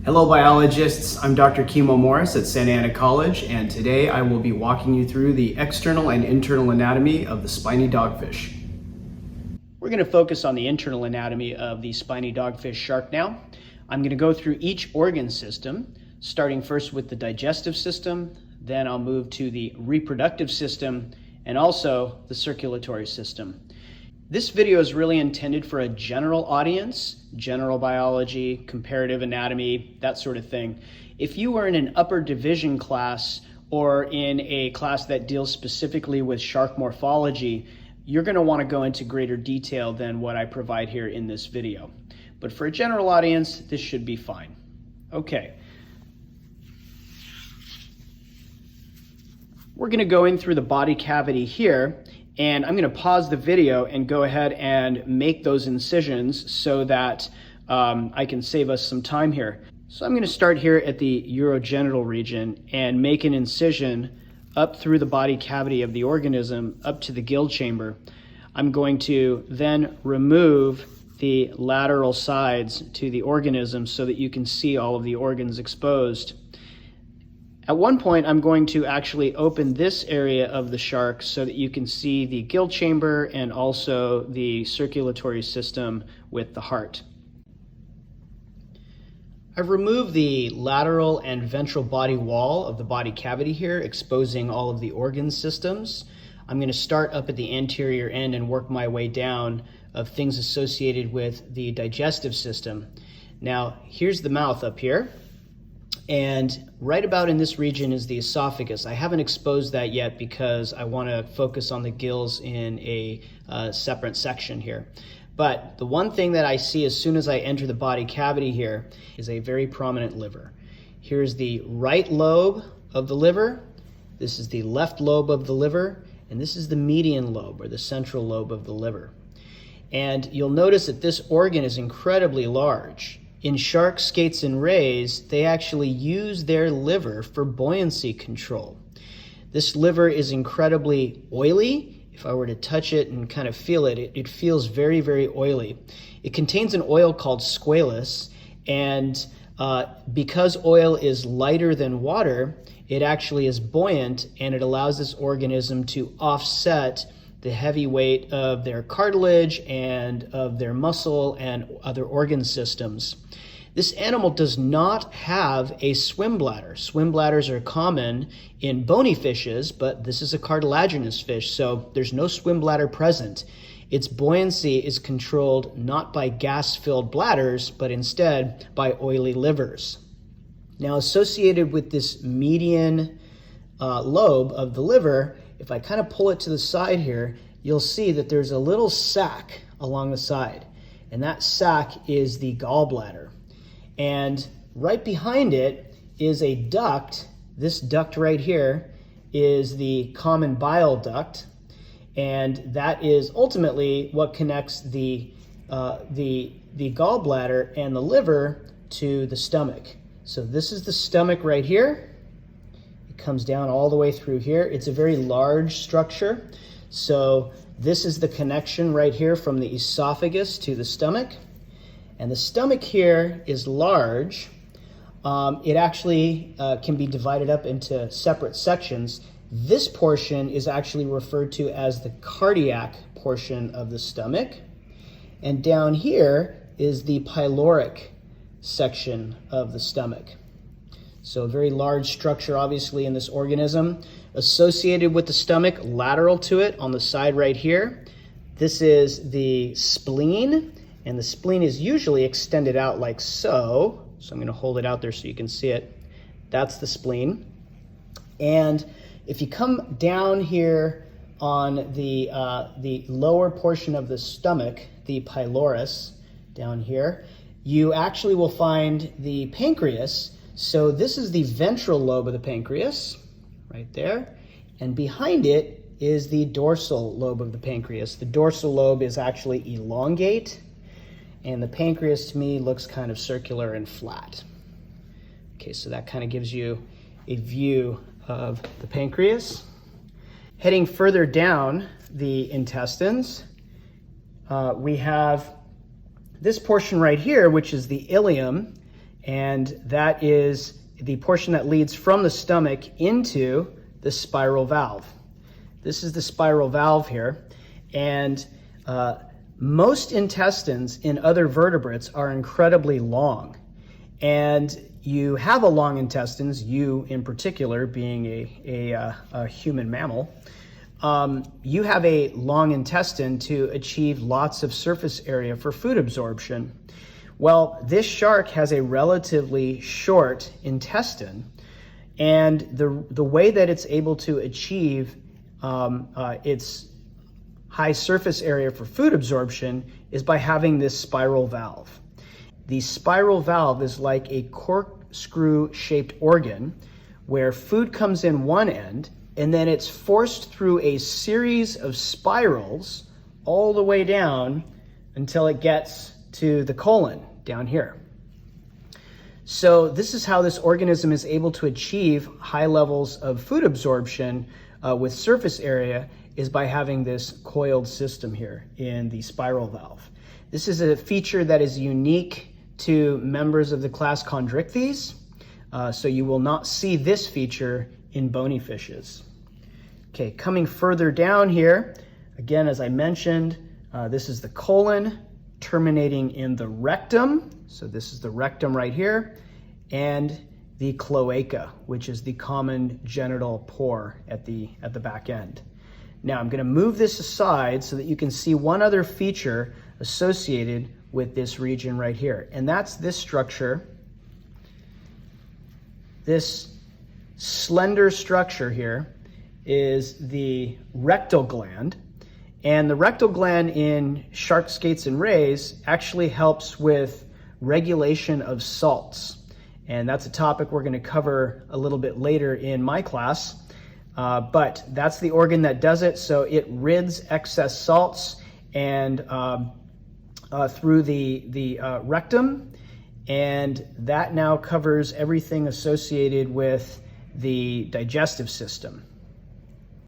Hello biologists, I'm Dr. Kimo Morris at Santa Ana College, and today I will be walking you through the external and internal anatomy of the spiny dogfish. We're going to focus on the internal anatomy of the spiny dogfish shark now. I'm going to go through each organ system, starting first with the digestive system, then I'll move to the reproductive system, and also the circulatory system. This video is really intended for a general audience, general biology, comparative anatomy, that sort of thing. If you are in an upper division class or in a class that deals specifically with shark morphology, you're going to want to go into greater detail than what I provide here in this video. But for a general audience, this should be fine. Okay. We're going to go in through the body cavity here. And I'm going to pause the video and go ahead and make those incisions so that I can save us some time here. So I'm going to start here at the urogenital region and make an incision up through the body cavity of the organism up to the gill chamber. I'm going to then remove the lateral sides to the organism so that you can see all of the organs exposed. At one point, I'm going to actually open this area of the shark so that you can see the gill chamber and also the circulatory system with the heart. I've removed the lateral and ventral body wall of the body cavity here, exposing all of the organ systems. I'm going to start up at the anterior end and work my way down of things associated with the digestive system. Now, here's the mouth up here. And right about in this region is the esophagus. I haven't exposed that yet because I want to focus on the gills in a separate section here. But the one thing that I see as soon as I enter the body cavity here is a very prominent liver. Here's the right lobe of the liver. This is the left lobe of the liver. And this is the median lobe or the central lobe of the liver. And you'll notice that this organ is incredibly large. In sharks, skates, and rays, they actually use their liver for buoyancy control. This liver is incredibly oily. If I were to touch it and kind of feel it, it feels very, very oily. It contains an oil called squalus, and because oil is lighter than water, it actually is buoyant, and it allows this organism to offset the heavy weight of their cartilage and of their muscle and other organ systems. This animal does not have a swim bladder. Swim bladders are common in bony fishes, but this is a cartilaginous fish, so there's no swim bladder present. Its buoyancy is controlled not by gas-filled bladders, but instead by oily livers. Now, associated with this median lobe of the liver, if I kind of pull it to the side here, you'll see that there's a little sac along the side, and that sac is the gallbladder. And right behind it is a duct. This duct right here is the common bile duct, and that is ultimately what connects the gallbladder and the liver to the stomach. So this is the stomach right here. Comes down all the way through here. It's a very large structure. So this is the connection right here from the esophagus to the stomach. And the stomach here is large. It actually can be divided up into separate sections. This portion is actually referred to as the cardiac portion of the stomach. And down here is the pyloric section of the stomach. So a very large structure, obviously, in this organism. Associated with the stomach, lateral to it, on the side right here, this is the spleen, and the spleen is usually extended out like so. So I'm going to hold it out there so you can see it. That's the spleen. And if you come down here on the lower portion of the stomach, the pylorus, down here, you actually will find the pancreas. So this is the ventral lobe of the pancreas, right there. And behind it is the dorsal lobe of the pancreas. The dorsal lobe is actually elongate, and the pancreas to me looks kind of circular and flat. Okay, so that kind of gives you a view of the pancreas. Heading further down the intestines, we have this portion right here, which is the ileum. and that is the portion that leads from the stomach into the spiral valve. This is the spiral valve here, and most intestines in other vertebrates are incredibly long, and you have a long intestines, you in particular being a human mammal, you have a long intestine to achieve lots of surface area for food absorption. Well, this shark has a relatively short intestine, and the way that it's able to achieve its high surface area for food absorption is by having this spiral valve. The spiral valve is like a corkscrew-shaped organ where food comes in one end, and then it's forced through a series of spirals all the way down until it gets to the colon down here. So this is how this organism is able to achieve high levels of food absorption with surface area, is by having this coiled system here in the spiral valve. This is a feature that is unique to members of the class Chondrichthyes, so you will not see this feature in bony fishes. Okay, coming further down here, again, as I mentioned, this is the colon terminating in the rectum. So this is the rectum right here, and the cloaca, which is the common genital pore at the back end. Now I'm going to move this aside so that you can see one other feature associated with this region right here, and that's this structure. This slender structure here is the rectal gland, and the rectal gland in shark, skates, and rays actually helps with regulation of salts, and that's a topic we're going to cover a little bit later in my class. But that's the organ that does it, so it rids excess salts and through the rectum, and that now covers everything associated with the digestive system.